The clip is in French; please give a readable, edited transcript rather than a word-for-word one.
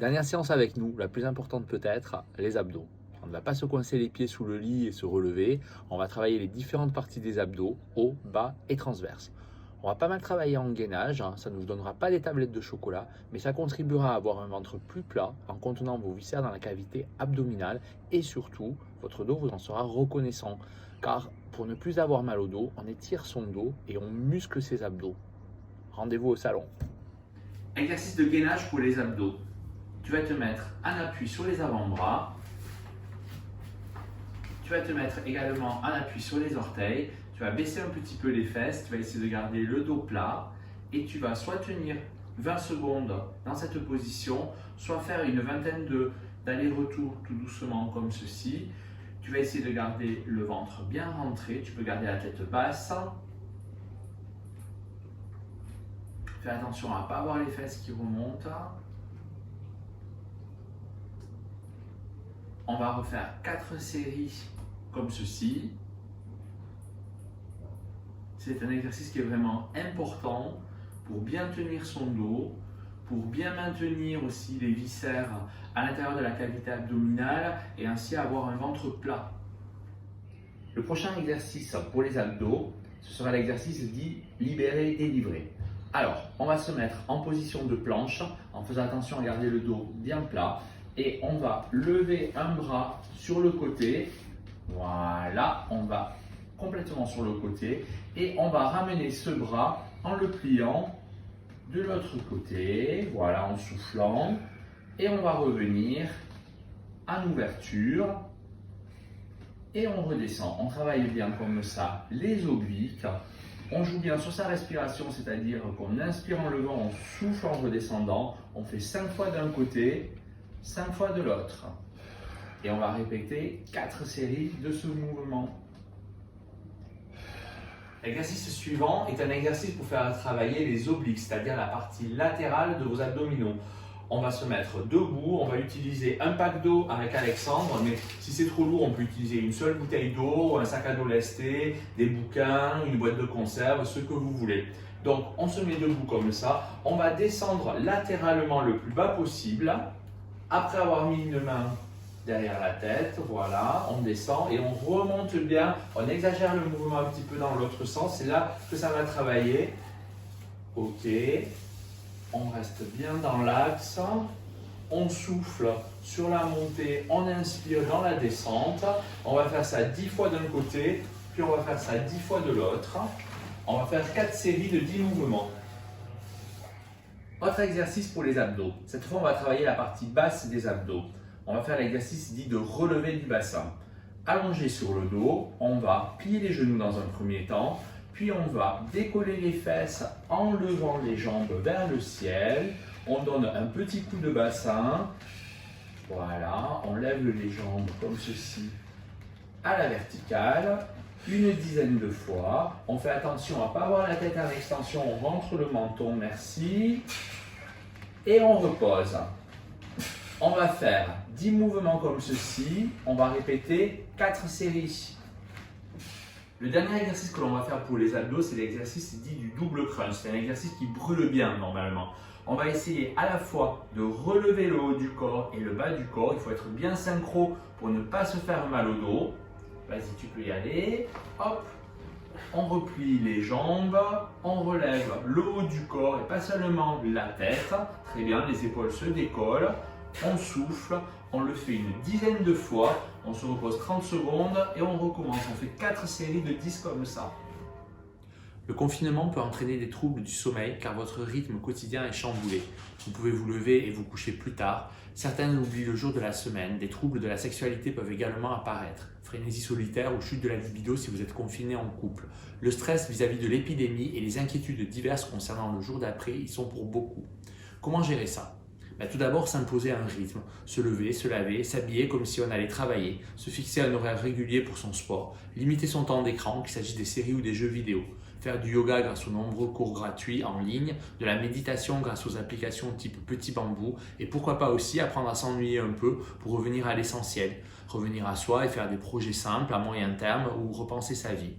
Dernière séance avec nous, la plus importante peut-être, les abdos. On ne va pas se coincer les pieds sous le lit et se relever. On va travailler les différentes parties des abdos, haut, bas et transverse. On va pas mal travailler en gainage, hein. Ça ne vous donnera pas des tablettes de chocolat, mais ça contribuera à avoir un ventre plus plat en contenant vos viscères dans la cavité abdominale et surtout, votre dos vous en sera reconnaissant. Car pour ne plus avoir mal au dos, on étire son dos et on muscle ses abdos. Rendez-vous au salon. Exercice de gainage pour les abdos. Tu vas te mettre en appui sur les avant-bras. Tu vas te mettre également en appui sur les orteils. Tu vas baisser un petit peu les fesses. Tu vas essayer de garder le dos plat. Et tu vas soit tenir 20 secondes dans cette position, soit faire une vingtaine d'allers-retours tout doucement comme ceci. Tu vas essayer de garder le ventre bien rentré. Tu peux garder la tête basse. Fais attention à ne pas avoir les fesses qui remontent. On va refaire 4 séries comme ceci. C'est un exercice qui est vraiment important pour bien tenir son dos, pour bien maintenir aussi les viscères à l'intérieur de la cavité abdominale et ainsi avoir un ventre plat. Le prochain exercice pour les abdos, ce sera l'exercice dit libérer-délivrer. Alors, on va se mettre en position de planche en faisant attention à garder le dos bien plat. Et on va lever un bras sur le côté. Voilà, on va complètement sur le côté. Et on va ramener ce bras en le pliant de l'autre côté. Voilà, en soufflant. Et on va revenir en ouverture. Et on redescend. On travaille bien comme ça les obliques. On joue bien sur sa respiration, c'est-à-dire qu'on inspire en levant, on souffle en redescendant. On fait 5 fois d'un côté. 5 fois de l'autre. Et on va répéter 4 séries de ce mouvement. L'exercice suivant est un exercice pour faire travailler les obliques, c'est-à-dire la partie latérale de vos abdominaux. On va se mettre debout, on va utiliser un pack d'eau avec Alexandre, mais si c'est trop lourd, on peut utiliser une seule bouteille d'eau, un sac à dos lesté, des bouquins, une boîte de conserve, ce que vous voulez. Donc on se met debout comme ça, on va descendre latéralement le plus bas possible. Après avoir mis une main derrière la tête, voilà, on descend et on remonte bien. On exagère le mouvement un petit peu dans l'autre sens. C'est là que ça va travailler. Ok, on reste bien dans l'axe. On souffle sur la montée, on inspire dans la descente. On va faire ça 10 fois d'un côté, puis on va faire ça 10 fois de l'autre. On va faire 4 séries de 10 mouvements. Autre exercice pour les abdos. Cette fois, on va travailler la partie basse des abdos. On va faire l'exercice dit de relever du bassin. Allongé sur le dos, on va plier les genoux dans un premier temps, puis on va décoller les fesses en levant les jambes vers le ciel. On donne un petit coup de bassin. Voilà, on lève les jambes comme ceci à la verticale. Une dizaine de fois. On fait attention à ne pas avoir la tête en extension, on rentre le menton, merci. Et on repose. On va faire 10 mouvements comme ceci. On va répéter 4 séries. Le dernier exercice que l'on va faire pour les abdos, c'est l'exercice dit du double crunch. C'est un exercice qui brûle bien normalement. On va essayer à la fois de relever le haut du corps et le bas du corps. Il faut être bien synchro pour ne pas se faire mal au dos. Vas-y, tu peux y aller. Hop, on replie les jambes, on relève le haut du corps et pas seulement la tête. Très bien, les épaules se décollent. On souffle, on le fait une dizaine de fois. On se repose 30 secondes et on recommence. On fait 4 séries de 10 comme ça. Le confinement peut entraîner des troubles du sommeil car votre rythme quotidien est chamboulé. Vous pouvez vous lever et vous coucher plus tard. Certains oublient le jour de la semaine. Des troubles de la sexualité peuvent également apparaître. Frénésie solitaire ou chute de la libido si vous êtes confiné en couple. Le stress vis-à-vis de l'épidémie et les inquiétudes diverses concernant le jour d'après y sont pour beaucoup. Comment gérer ça ? Tout d'abord, s'imposer un rythme, se lever, se laver, s'habiller comme si on allait travailler, se fixer un horaire régulier pour son sport, limiter son temps d'écran, qu'il s'agisse des séries ou des jeux vidéo, faire du yoga grâce aux nombreux cours gratuits en ligne, de la méditation grâce aux applications type Petit Bambou et pourquoi pas aussi apprendre à s'ennuyer un peu pour revenir à l'essentiel, revenir à soi et faire des projets simples à moyen terme ou repenser sa vie.